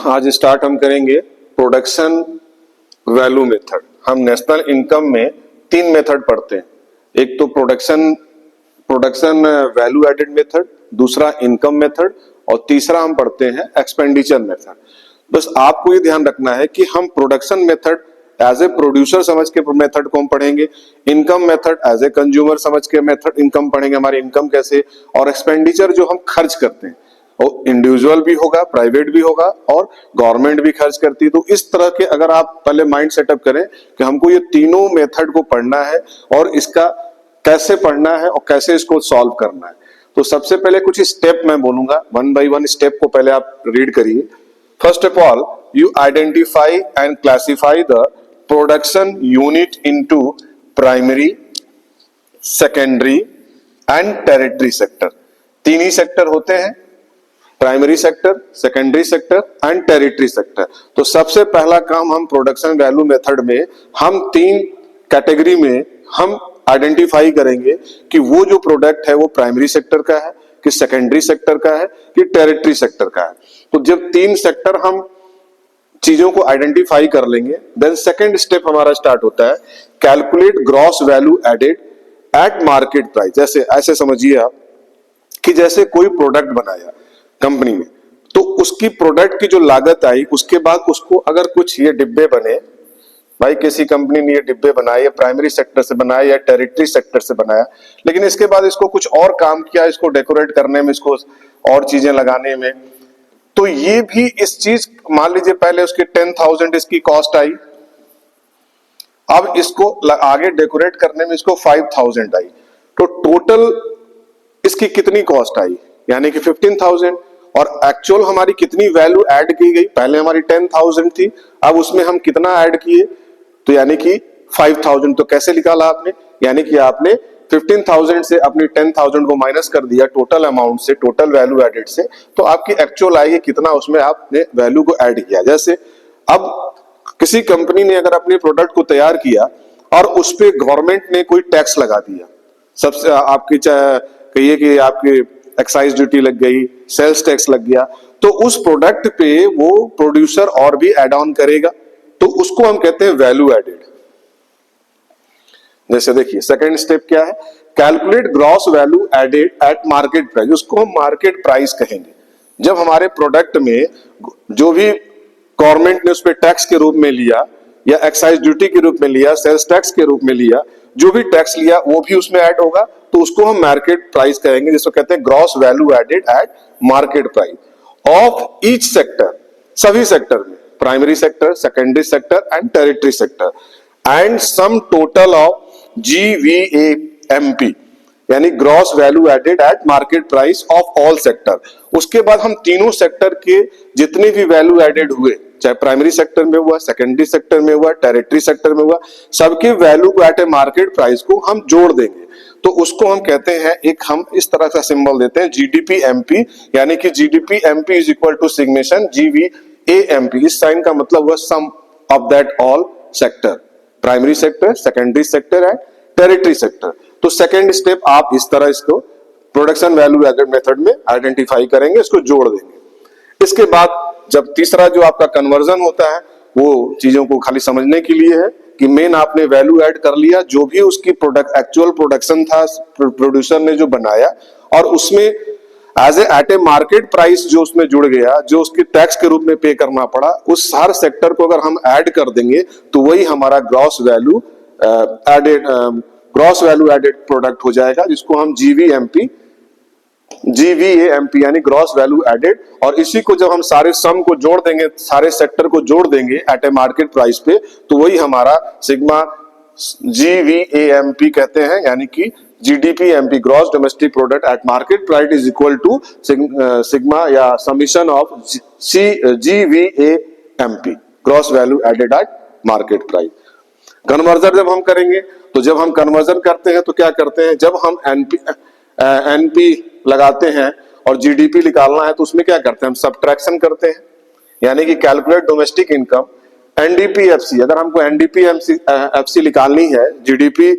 आज स्टार्ट हम करेंगे प्रोडक्शन वैल्यू मेथड। हम नेशनल इनकम में 3 मेथड पढ़ते हैं। एक तो प्रोडक्शन वैल्यू एडेड मेथड, दूसरा इनकम मेथड और तीसरा हम पढ़ते हैं एक्सपेंडिचर मेथड। बस आपको ये ध्यान रखना है कि हम production method as a producer समझ के मेथड को हम पढ़ेंगे, income method as a consumer समझ के मेथड इनकम पढ़ेंगे, हमारी इनकम कैसे, और एक्सपेंडिचर जो हम खर्च करते हैं और इंडिविजुअल भी होगा, प्राइवेट भी होगा और गवर्नमेंट भी खर्च करती है। तो इस तरह के अगर आप पहले माइंड सेटअप करें कि हमको ये तीनों मेथड को पढ़ना है और इसका कैसे पढ़ना है और कैसे इसको सॉल्व करना है, तो सबसे पहले कुछ स्टेप मैं बोलूंगा, 1 by 1 स्टेप को पहले आप रीड करिए। First of all, you identify and classify the production unit into primary, secondary and territory sector. 3 he sector होते हैं, primary sector, secondary sector and territory sector. तो सबसे पहला काम हम प्रोडक्शन वैल्यू मेथड में हम 3 कैटेगरी में हम आइडेंटिफाई करेंगे कि वो जो प्रोडक्ट है वो प्राइमरी सेक्टर का है, कि सेकेंडरी सेक्टर का है, कि टेरिटरी सेक्टर का है। तो जब 3 सेक्टर हम चीजों को आइडेंटिफाई कर लेंगे, देन सेकेंड स्टेप हमारा स्टार्ट होता है calculate gross value added at market price. जैसे ऐसे समझिए आप कि जैसे कोई प्रोडक्ट बनाया कंपनी में, तो उसकी प्रोडक्ट की जो लागत आई, उसके बाद उसको अगर कुछ ये डिब्बे बने, भाई किसी कंपनी ने ये डिब्बे बनाए, या प्राइमरी सेक्टर से बनाया या टेरिटरी सेक्टर से बनाया, लेकिन इसके बाद इसको कुछ और काम किया, इसको डेकोरेट करने में, इसको और चीजें लगाने में, तो ये भी इस चीज, मान लीजिए पहले उसकी 10,000 इसकी कॉस्ट आई, अब इसको आगे डेकोरेट करने में इसको 5,000 आई, तो टोटल इसकी कितनी कॉस्ट आई, यानी कि 15,000। और एक्चुअल हमारी कितनी वैल्यू ऐड की गई, पहले हमारी 10,000 थी, अब उसमें हम कितना ऐड किए, तो यानी कि 5,000। तो कैसे निकाला आपने, यानी कि आपने 15,000 से अपनी 10,000 को माइनस कर दिया टोटल अमाउंट से, टोटल वैल्यू एडेड से, तो आपकी एक्चुअल आएगी कितना, उसमें आपने वैल्यू को ऐड किया। जैसे अब किसी कंपनी ने अगर अपने प्रोडक्ट को तैयार किया और उस पर गवर्नमेंट ने कोई टैक्स लगा दिया, सबसे आपकी कहिए कि आपकी एक्साइज ड्यूटी लग गई, सेल्स टैक्स लग गया, तो उस प्रोडक्ट पे वो प्रोड्यूसर और भी एड ऑन करेगा, तो उसको हम कहते हैं वैल्यू एडेड। जैसे देखिए सेकंड स्टेप क्या है, calculate gross value added at market price. उसको हम मार्केट प्राइस कहेंगे। जब हमारे प्रोडक्ट में जो भी गवर्नमेंट ने उस पर टैक्स के रूप में लिया, या एक्साइज ड्यूटी के रूप में लिया, सेल्स टैक्स के रूप में लिया, जो भी टैक्स लिया वो भी उसमें ऐड होगा, तो उसको हम मार्केट प्राइस कहेंगे, जिसको कहते हैं gross value added at market price of each sector. सभी सेक्टर में, primary sector, secondary sector and territory sector, and sum total of GVAMP, यानी gross value added at market price of all sector. उसके बाद हम तीनों sector के जितने भी वैल्यू एडेड हुए, चाहे प्राइमरी सेक्टर में हुआ, सेकेंडरी सेक्टर में हुआ, टेरिटरी सेक्टर में हुआ, सबके वैल्यू को एट ए मार्केट प्राइस को हम जोड़ देंगे, तो उसको हम कहते हैं, एक हम इस तरह का सिंबल देते हैं GDPMP, यानी कि GDPMP इज इक्वल टू सिग्मेशन GVAMP। इस साइन का मतलब हुआ sum of that all sector, primary sector, secondary sector and territory sector. तो सेकेंड स्टेप आप इस तरह इसको प्रोडक्शन वैल्यू एडेड मेथड में आइडेंटिफाई करेंगे, इसको जोड़ देंगे। इसके बाद जब तीसरा जो आपका कन्वर्जन होता है, वो चीजों को खाली समझने के लिए है कि मेन आपने वैल्यू ऐड कर लिया, जो भी उसकी प्रोडक्ट एक्चुअल प्रोडक्शन था प्रोड्यूसर ने जो बनाया, और उसमें एट ए मार्केट प्राइस जो उसमें जुड़ गया, जो उसकी टैक्स के रूप में पे करना पड़ा, उस हर सेक्टर को अगर हम ऐड कर देंगे तो वही हमारा ग्रॉस वैल्यू एडेड प्रोडक्ट हो जाएगा, जिसको हम GVAMP यानी ग्रॉस वैल्यू एडेड। और इसी को जब हम सारे सम को जोड़ देंगे, सारे सेक्टर को जोड़ देंगे एट ए मार्केट प्राइस पे, तो वही हमारा सिग्मा GVAMP कहते हैं, यानी कि GDPMP gross domestic product at market price is equal to sigma या summation of GVAMP gross value added at market price. Conversion जब हम करेंगे, तो जब हम कन्वर्जन करते हैं तो क्या करते हैं, जब हम NP लगाते हैं और GDP निकालना है, तो उसमें क्या करते हैं, हम सब्ट्रैक्शन करते हैं, यानी कि कैलकुलेट डोमेस्टिक इनकम NDPFC। अगर हमको NDPFC निकालनी है, GDP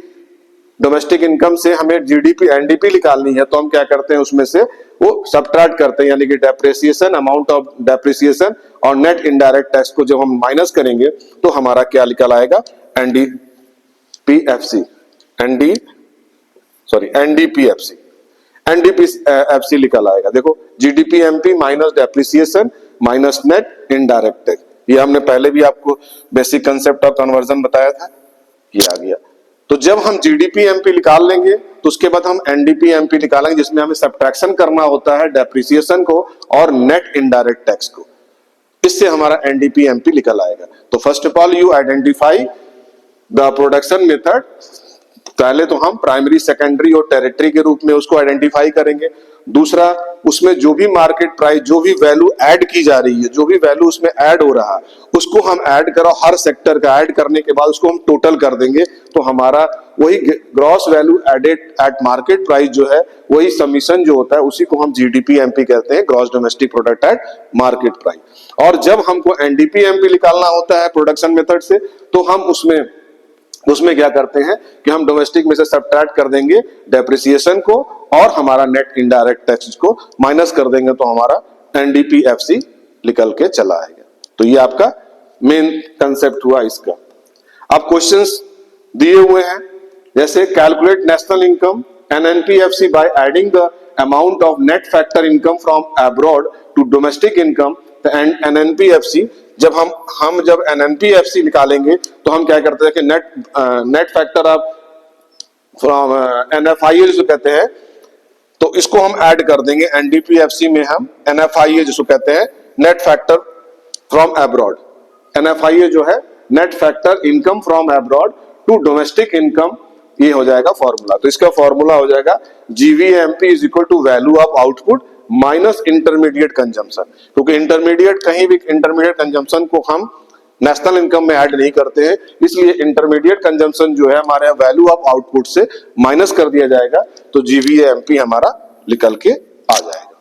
डोमेस्टिक इनकम से हमें NDP निकालनी है, तो हम क्या करते हैं, उसमें से वो सबट्रैक्ट करते हैं, यानी कि डेप्रिसिएशन, अमाउंट ऑफ डेप्रिसिएशन और नेट इनडायरेक्ट टैक्स को जब हम माइनस करेंगे तो हमारा क्या निकल आएगा, एनडीपीएफसी, एनडीपीएफसी निकल आएगा। देखो जीडीपीएमपी minus depreciation minus net indirect tax, ये हमने पहले भी आपको बेसिक कंसेप्ट ऑफ कन्वर्जन बताया था, ये आ गया। तो जब हम जीडीपीएमपी निकाल लेंगे तो उसके बाद हम एनडीपीएमपी निकालेंगे, जिसमें हमें सब्ट्रैक्शन करना होता है डेप्रिसिएशन को और नेट इनडायरेक्ट टैक्स को, इससे हमारा एनडीपीएमपी निकल आएगा। तो first of all you identify the production method, पहले तो हम प्राइमरी, सेकेंडरी और टेरिटरी के रूप में उसको आइडेंटिफाई करेंगे। दूसरा, उसमें जो भी मार्केट प्राइस, जो भी वैल्यू ऐड की जा रही है, जो भी वैल्यू उसमें ऐड हो रहा है, उसको हम ऐड करो, हर सेक्टर का ऐड करने के बाद उसको हम टोटल कर देंगे, तो हमारा वही gross value added at market price जो है, वही समीशन जो होता है, उसी को हम जीडीपीएमपी कहते हैं, gross domestic product at market price. और जब हमको एनडीपीएमपी निकालना होता है प्रोडक्शन मेथड से, तो हम उसमें क्या करते हैं कि हम डोमेस्टिक में से सबट्रैक्ट कर देंगे डेप्रिसिएशन को और हमारा नेट इनडायरेक्ट टैक्स को माइनस कर देंगे, तो हमारा एनडीपीएफसी निकल के चला आएगा। तो ये आपका मेन कंसेप्ट हुआ इसका। अब क्वेश्चंस दिए हुए हैं, जैसे calculate national income NNPFC by adding the amount of net factor income from abroad to domestic income and NNPFC. जब हम जब एनएनपीएफसी निकालेंगे तो हम क्या करते हैं कि net factor of from NFIA जो कहते हैं, तो इसको हम ऐड कर देंगे एनडीपीएफसी में। हम एनएफआईए जिसको कहते हैं net factor from abroad, NFIA जो है net factor income from abroad to domestic income, ये हो जाएगा फॉर्मूला। तो इसका फॉर्मूला हो जाएगा GVMP is equal to value of output minus intermediate consumption, क्योंकि इंटरमीडिएट कहीं भी इंटरमीडिएट कंजम्पशन को हम नेशनल इनकम में ऐड नहीं करते हैं, इसलिए इंटरमीडिएट कंजम्पशन जो है हमारे वैल्यू ऑफ आउटपुट से माइनस कर दिया जाएगा, तो जीवीएमपी हमारा निकल के आ जाएगा।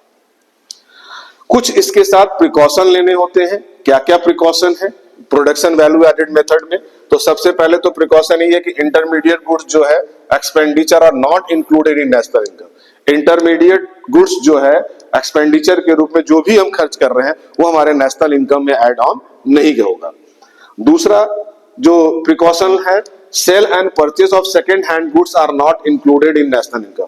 कुछ इसके साथ प्रिकॉशन लेने होते हैं। क्या क्या प्रिकॉशन है प्रोडक्शन वैल्यू एडेड मेथड में? तो सबसे पहले तो प्रिकॉशन ये है कि इंटरमीडिएट गुड्स जो है expenditure are not included in national income. Intermediate goods जो है एक्सपेंडिचर के रूप में जो भी हम खर्च कर रहे हैं वो हमारे नेशनल इनकम में ऐड ऑन नहीं होगा। दूसरा जो प्रिकॉशन है, sale and purchase of second hand goods are not included in national income,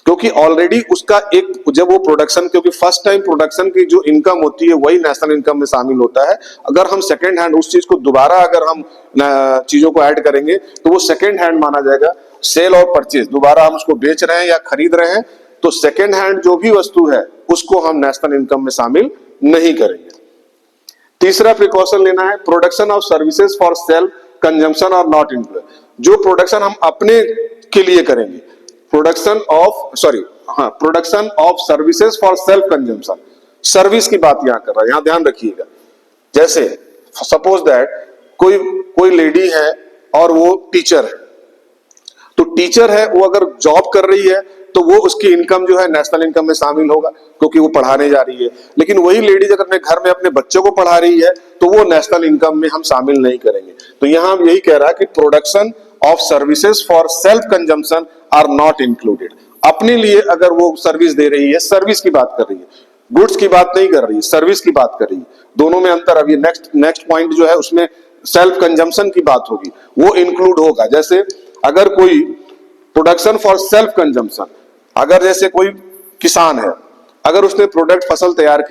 क्योंकि ऑलरेडी उसका एक जब वो प्रोडक्शन, क्योंकि फर्स्ट टाइम प्रोडक्शन की जो इनकम होती है वही नेशनल इनकम में शामिल होता है। अगर हम सेकेंड हैंड उस चीज को दोबारा अगर हम चीजों को ऐड करेंगे तो वो सेकेंड हैंड माना जाएगा। सेल और परचेज, दोबारा हम उसको बेच रहे हैं या खरीद रहे हैं, तो सेकेंड हैंड जो भी वस्तु है उसको हम नेशनल इनकम में शामिल नहीं करेंगे। तीसरा प्रिकॉशन लेना है, production of services for self consumption are not included. जो प्रोडक्शन हम अपने के लिए करेंगे, production of services for self consumption, service की बात यहां कर रहा है, यहां ध्यान रखिएगा। जैसे सपोज दैट कोई लेडी है और वो टीचर है, तो टीचर है वो अगर जॉब कर रही है तो वो उसकी इनकम जो है नेशनल इनकम में शामिल होगा क्योंकि वो पढ़ाने जा रही है। लेकिन वही लेडीज अगर अपने घर में अपने बच्चों को पढ़ा रही है तो वो नेशनल इनकम में हम शामिल नहीं करेंगे। तो यहां यही कह रहा है कि production of services for self consumption are not included. अपने लिए अगर वो सर्विस दे रही है, सर्विस की बात कर रही है, गुड्स की बात नहीं कर रही है, सर्विस की बात कर रही है, दोनों में अंतर। अभी नेक्स्ट पॉइंट जो है उसमें सेल्फ कंजम्पशन की बात होगी, वो इंक्लूड होगा। जैसे अगर कोई प्रोडक्शन फॉर सेल्फ कंजम्पशन, अगर जैसे कोई किसान है, अगर उसने प्रोडक्ट फसल तैयार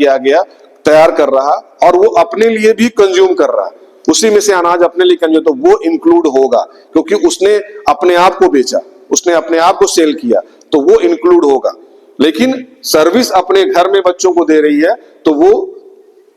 कर रहा और वो अपने लिए भी कंज्यूम कर रहा है, उसी में से अनाज अपने लिए कंज्यूम, तो वो इंक्लूड होगा क्योंकि उसने अपने आप को बेचा, उसने अपने आप को सेल किया, तो वो इंक्लूड होगा। लेकिन सर्विस अपने घर में बच्चों को दे रही है तो वो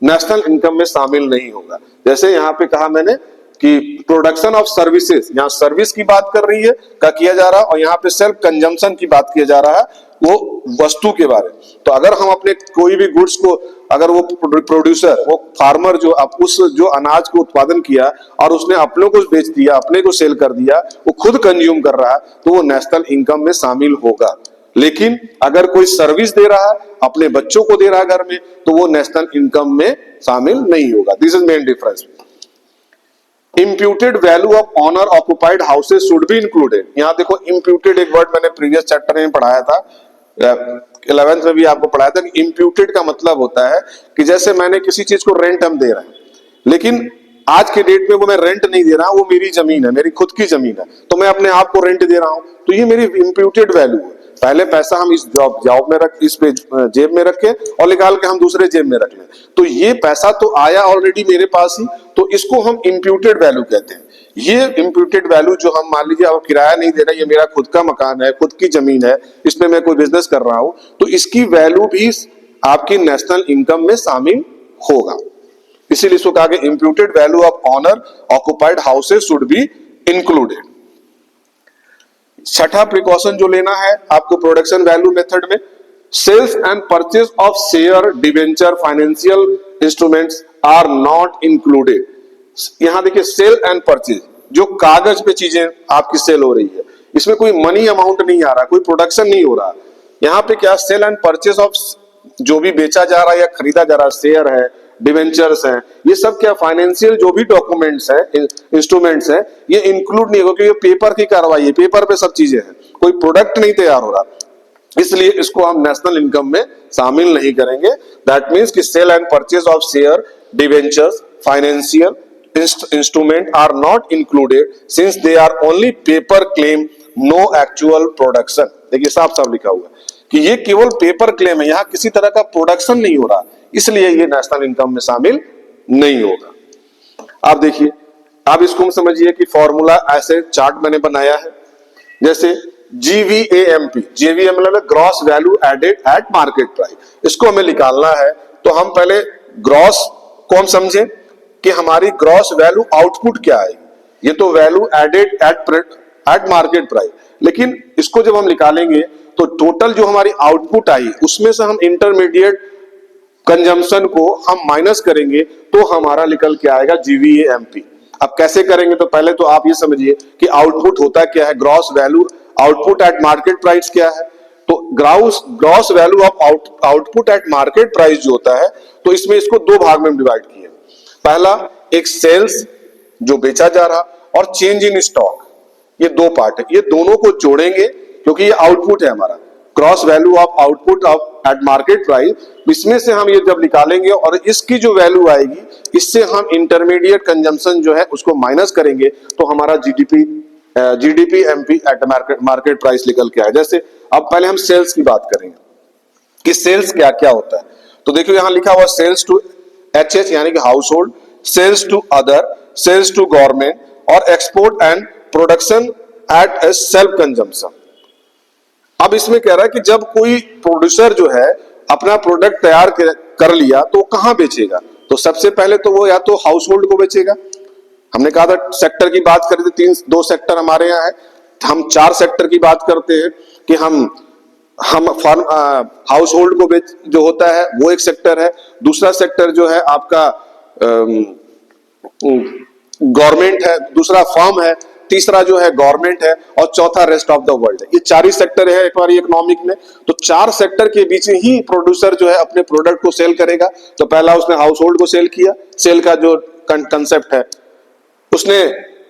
नेशनल इनकम में शामिल नहीं होगा। जैसे यहाँ पे कहा मैंने कि प्रोडक्शन ऑफ सर्विसेज, यहाँ सर्विस की बात कर रही है का किया जा रहा है, और यहाँ पे सेल्फ कंजम्पशन की बात किया जा रहा है, वो वस्तु के बारे में। तो अगर हम अपने कोई भी गुड्स को, अगर वो प्रोड्यूसर, वो फार्मर जो उस जो अनाज को उत्पादन किया और उसने अपने को बेच दिया, अपने को सेल कर दिया, वो खुद कंज्यूम कर रहा है, तो वो नेशनल इनकम में शामिल होगा। लेकिन अगर कोई सर्विस दे रहा है, अपने बच्चों को दे रहा है घर में, तो वो नेशनल इनकम में शामिल नहीं होगा। This is main difference. Imputed value of owner occupied houses should be included। यहाँ देखो imputed एक वर्ड मैंने प्रीवियस चैप्टर में पढ़ाया था, 11th में भी आपको पढ़ाया था कि इम्प्यूटेड का मतलब होता है कि जैसे मैंने किसी चीज को रेंट हम दे रहे हैं, लेकिन आज के डेट में वो मैं रेंट नहीं दे रहा हूं, वो मेरी जमीन है, मेरी खुद की जमीन है, तो मैं अपने आप को रेंट दे रहा हूं, तो ये मेरी इम्प्यूटेड वैल्यू है। पहले पैसा हम इस जॉब में रख, इस पे जेब में रखे और निकाल के हम दूसरे जेब में रख लें, तो ये पैसा तो आया ऑलरेडी मेरे पास ही, तो इसको हम इम्प्यूटेड वैल्यू कहते हैं। ये इम्प्यूटेड वैल्यू जो हम मान लीजिए अब किराया नहीं दे रहा, ये मेरा खुद का मकान है, खुद की जमीन है, इसमें मैं कोई बिजनेस कर रहा हूं, तो इसकी वैल्यू भी आपकी नेशनल इनकम में शामिल होगा। इसीलिए इसको कहा गया imputed value of owner occupied houses should be included. छठा प्रिकॉशन जो लेना है आपको प्रोडक्शन वैल्यू मेथड में, sales and purchase of share, debenture, financial instruments are not included. यहां देखिए सेल एंड परचेज, जो कागज पे चीजें आपकी सेल हो रही है, इसमें कोई मनी अमाउंट नहीं आ रहा, कोई प्रोडक्शन नहीं हो रहा। यहां पे क्या सेल एंड परचेज ऑफ जो भी बेचा जा रहा है या खरीदा जा रहा है, शेयर है, डिवेंचर्स हैं, ये सब क्या फाइनेंशियल जो भी डॉक्यूमेंट्स हैं, इंस्ट्रूमेंट्स हैं, ये इंक्लूड नहीं होगा, क्योंकि ये पेपर की कार्रवाई है, पेपर पे सब चीजें हैं, कोई प्रोडक्ट नहीं तैयार हो रहा, इसलिए इसको हम नेशनल इनकम में शामिल नहीं करेंगे। दैट मीन्स कि sale and purchase of share, debentures, financial instrument are not included since they are only paper claim, no actual production. देखिए साफ साफ लिखा हुआ है कि ये केवल पेपर क्लेम है, यहां किसी तरह का प्रोडक्शन नहीं हो रहा, इसलिए ये नेशनल इनकम में शामिल नहीं होगा। आप देखिए, आप इसको समझिए कि फॉर्मूला ऐसे चार्ट मैंने बनाया है, जैसे GVAMP, GVAMP मतलब gross value added at market price, इसको हमें निकालना है, तो हम पहले ग्रॉस को हम समझें कि हमारी ग्रॉस वैल्यू आउटपुट क्या है, ये तो value added at market price, लेकिन इसको जब हम निकालेंगे तो टोटल जो हमारी आउटपुट आई उसमें से हम इंटरमीडिएट कंजम्पशन को हम माइनस करेंगे, तो हमारा निकल के आएगा GVAMP। अब कैसे करेंगे, तो पहले तो आप ये समझिए कि आउटपुट होता क्या है, gross value output eight market price क्या है, तो gross value of output eight market price जो होता है, तो इसमें इसको दो भाग में डिवाइड किए। पहला एक सेल्स जो बेचा जा रहा, और चेंज इन स्टॉक, ये दो पार्ट है, ये दोनों को जोड़ेंगे क्योंकि ये आउटपुट है हमारा, cross value of output of at market price, इसमें से हम ये जब निकालेंगे और इसकी जो वैल्यू आएगी, इससे हम इंटरमीडिएट कंजम्पशन जो है उसको माइनस करेंगे, तो हमारा GDP-MP एट मार्केट प्राइस निकल के आए। जैसे अब पहले हम सेल्स की बात करेंगे कि सेल्स क्या क्या होता है, तो देखिए यहां लिखा हुआ सेल्स टू HH यानी कि household, sales to other, sales to government, और export and production at a self consumption. अब इसमें कह रहा है कि जब कोई प्रोड्यूसर जो है अपना प्रोडक्ट तैयार कर लिया तो कहां बेचेगा, तो सबसे पहले तो वो या तो हाउस होल्ड को बेचेगा, हमने कहा था सेक्टर की बात करें तो दो सेक्टर हमारे यहाँ है, हम 4 सेक्टर की बात करते हैं कि हम हाउस होल्ड को जो होता है वो एक सेक्टर है, दूसरा सेक्टर जो है आपका गवर्नमेंट है, दूसरा फर्म है, तीसरा जो है गवर्नमेंट है, और चौथा रेस्ट ऑफ द वर्ल्ड है। ये 4 ही सेक्टर है एक बार इकोनॉमिक में, तो 4 सेक्टर के बीच ही प्रोड्यूसर जो है अपने प्रोडक्ट को सेल करेगा। तो पहला उसने हाउस होल्ड को सेल किया, सेल का जो कंसेप्ट है, उसने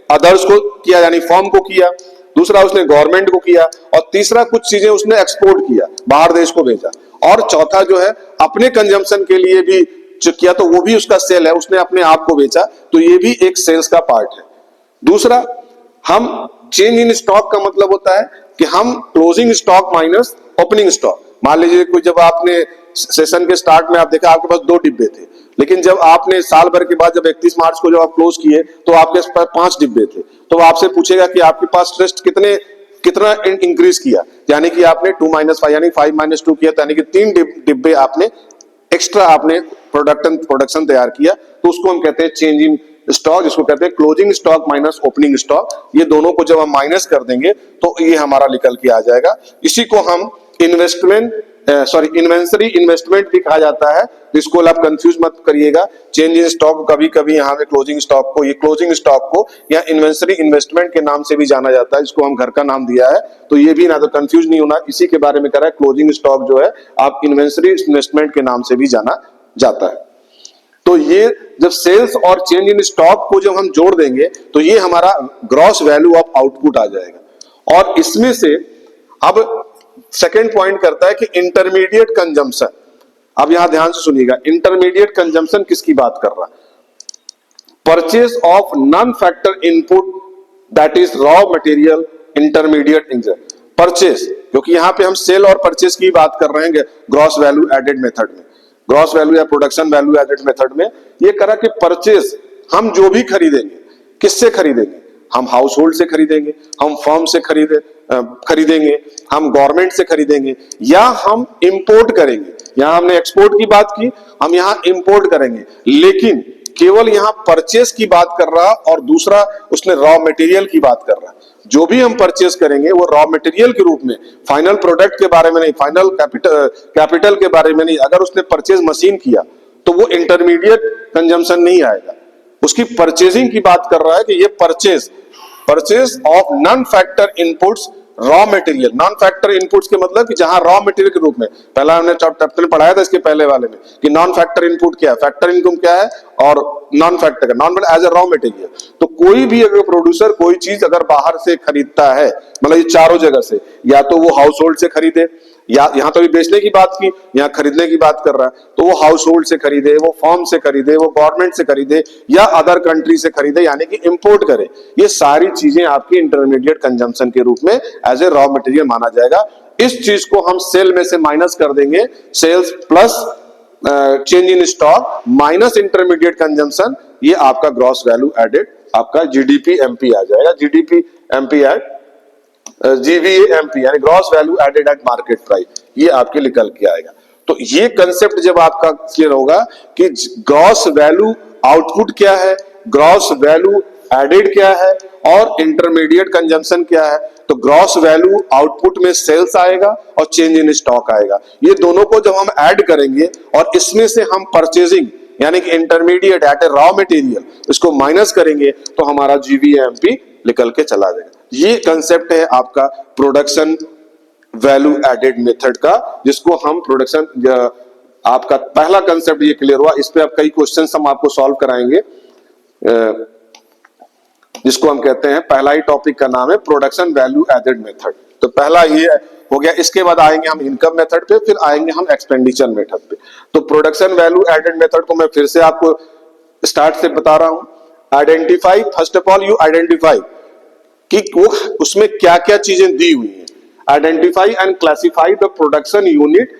अदर्स को किया यानी फर्म को किया, दूसरा उसने गवर्नमेंट को किया, और तीसरा कुछ चीजें उसने एक्सपोर्ट किया, बाहर देश को भेजा, और चौथा जो है अपने कंजम्पशन के लिए भी जो किया, तो वो भी उसका सेल है, उसने अपने आप को बेचा, तो ये भी एक सेल्स का पार्ट है। दूसरा हम चेंज इन स्टॉक का मतलब होता है कि हम closing stock minus opening stock. मान लीजिए कोई जब आपने सेशन के स्टार्ट में आप देखा आपके पास 2 डिब्बे थे, लेकिन जब आपने साल भर के बाद जब 31 मार्च को जब आप क्लोज किए तो आपके पास 5 डिब्बे थे, तो आपसे पूछेगा कि आपके पास ट्रस्ट कितना इंक्रीज किया, यानी कि आपने 2 - 5 यानी 5 - 2 किया, यानी कि 3 डिब्बे आपने एक्स्ट्रा आपने प्रोडक्शन तैयार किया, तो उसको हम कहते हैं चेंज इन स्टॉक, जिसको कहते हैं closing stock minus opening stock. ये दोनों को जब हम माइनस कर देंगे तो ये हमारा निकल के आ जाएगा। इसी को हम इन्वेंटरी इन्वेस्टमेंट भी कहा जाता है, इसको आप कंफ्यूज मत करिएगा। चेंज इन स्टॉक कभी कभी यहाँ पे क्लोजिंग स्टॉक को, ये क्लोजिंग स्टॉक को या इन्वेंटरी इन्वेस्टमेंट के नाम से भी जाना जाता है, इसको हम घर का नाम दिया है, तो ये भी ना तो कंफ्यूज नहीं होना, इसी के बारे में कह रहा है। क्लोजिंग स्टॉक जो है आप इन्वेंटरी इन्वेस्टमेंट के नाम से भी जाना जाता है। तो ये जब सेल्स और चेंज इन स्टॉक को जब हम जोड़ देंगे तो ये हमारा ग्रॉस वैल्यू ऑफ आउटपुट आ जाएगा, और इसमें से अब सेकेंड पॉइंट करता है कि इंटरमीडिएट कंजम्पशन। अब यहां ध्यान से सुनिएगा, इंटरमीडिएट कंजम्पशन किसकी बात कर रहा है? Purchase of non factor input that is raw material intermediate engine purchase, क्योंकि यहां पे हम सेल और परचेज की बात कर रहे हैं ग्रॉस वैल्यू एडेड मेथड में, ग्रॉस वैल्यू या प्रोडक्शन वैल्यू एडेड मेथड में ये करा कि परचेज हम जो भी खरीदेंगे किससे खरीदेंगे? हम हाउस होल्ड से खरीदेंगे, हम फर्म से खरीदेंगे, हम गवर्नमेंट से खरीदेंगे, या हम इंपोर्ट करेंगे। यहां हमने एक्सपोर्ट की बात की, हम यहां इंपोर्ट करेंगे, लेकिन केवल यहां परचेस की बात कर रहा और दूसरा उसने रॉ मटेरियल की बात कर रहा। जो भी हम परचेस करेंगे वो रॉ मटेरियल के रूप में, फाइनल प्रोडक्ट के बारे में नहीं, फाइनल कैपिटल के बारे में नहीं। अगर उसने परचेज मशीन किया तो वो इंटरमीडिएट कंजम्पशन नहीं आएगा। उसकी परचेजिंग की बात कर रहा है कि ये purchase of non factor inputs raw material. Non factor inputs के मतलब कि जहां रॉ मटेरियल के रूप में, पहला हमने चैप्टर में पढ़ाया था इसके पहले वाले में कि नॉन फैक्टर इनपुट क्या है, फैक्टर इनकम क्या है और नॉन फैक्टर का known as a raw material. तो कोई भी अगर प्रोड्यूसर कोई चीज अगर बाहर से खरीदता है, मतलब ये चारों जगह से, या तो वो हाउस होल्ड से खरीदे, या यहां तो भी बेचने की बात की, यहां खरीदने की बात कर रहा है, तो वो हाउस होल्ड से खरीदे, वो फर्म से खरीदे, वो गवर्नमेंट से खरीदे, या अदर कंट्री से खरीदे, यानी कि इंपोर्ट करे, ये सारी चीजें आपकी इंटरमीडिएट कंजम्पशन के रूप में एज ए रॉ मटेरियल माना जाएगा। इस चीज को हम सेल में से माइनस कर देंगे, sales plus change in stock minus intermediate consumption, ये आपका ग्रॉस वैल्यू एडेड आपका जीडीपी एमपी आ जाएगा। जीडीपी एमपी एट GVAMP यानी gross value added at market price, ये आपके निकल के आएगा। तो ये कंसेप्ट जब आपका क्लियर होगा कि ग्रॉस वैल्यू आउटपुट क्या है, ग्रॉस वैल्यू एडेड क्या है और इंटरमीडिएट कंजम्पशन क्या है, तो ग्रॉस वैल्यू आउटपुट में सेल्स आएगा और चेंज इन स्टॉक आएगा। ये दोनों को जब हम ऐड करेंगे और इसमें से हम परचेजिंग यानी कि इंटरमीडिएट एट ए रॉ मटेरियल इसको माइनस करेंगे तो हमारा GVAMP निकल के चला जाएगा। ये कंसेप्ट है आपका प्रोडक्शन वैल्यू एडेड मेथड का, जिसको हम प्रोडक्शन, आपका पहला कंसेप्ट ये क्लियर हुआ। इस पे आप कई क्वेश्चंस हम आपको सॉल्व कराएंगे, जिसको हम कहते हैं, पहला ही टॉपिक का नाम है प्रोडक्शन वैल्यू एडेड मेथड। तो पहला ये हो गया, इसके बाद आएंगे हम इनकम मेथड पे, फिर आएंगे हम एक्सपेंडिचर मेथड पे। तो प्रोडक्शन वैल्यू एडेड मेथड को मैं फिर से आपको स्टार्ट से बता रहा हूं। Identify, first of all you identify कि वो उसमें क्या क्या चीजें दी हुई हैं। Identify and classify the production unit